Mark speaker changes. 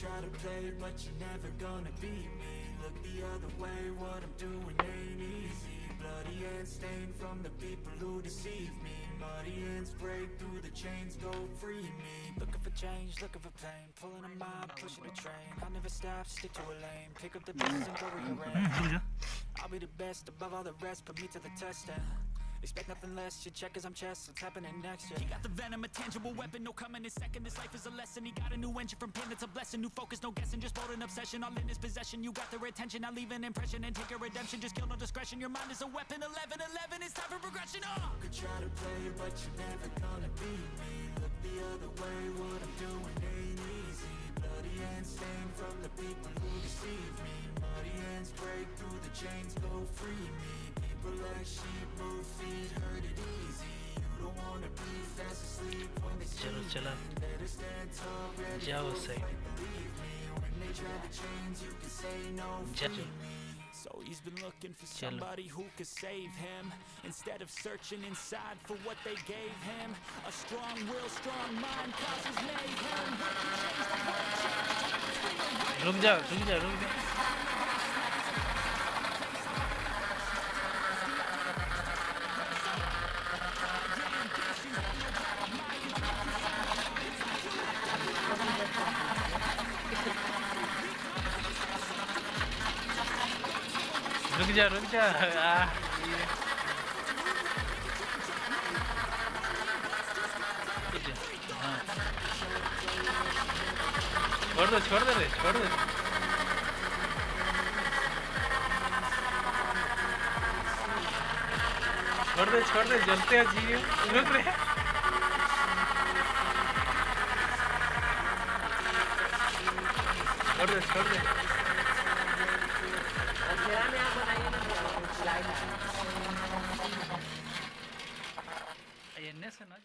Speaker 1: try to play, but you're never gonna beat me. Look the other way, what I'm doing ain't easy. Bloody hands stained from the people who deceive me. Muddy hands break through the chains, go free me. Looking for change, looking for pain, pulling a mob, pushing a train. I'll never stop, stick to a lane, pick up the pieces and go rearrange. I'll be the best above all the rest, put me to the test and expect nothing less, your check as I'm chess, what's happening next, yeah. He got the venom, a tangible weapon, no coming in second. This life is a lesson, he got a new engine from pain, it's a blessing. New focus, no guessing, just bold and obsession. All in his possession, you got their attention. I'll leave an impression and take a redemption. Just kill no discretion, your mind is a weapon. 11-11, it's time for progression, Could try to play, but you're never gonna beat me. Look the other way, what I'm doing ain't easy. Bloody hands stained from the people who deceive me. Muddy hands break through the chains, go free me. People like sheep move feet, hurt it easy. You don't wanna be fast asleep when they sleep. Better stand tall, ready to fight, believe me. When they try to change, you can say no, free me. So he's been looking for somebody who could save him, instead of searching inside for what they gave him. A strong will, strong mind causes mayhem.
Speaker 2: रुक जा रुक जा छोड़ दे जलते हैं जी रुक रहे छोड़ दे ये से ना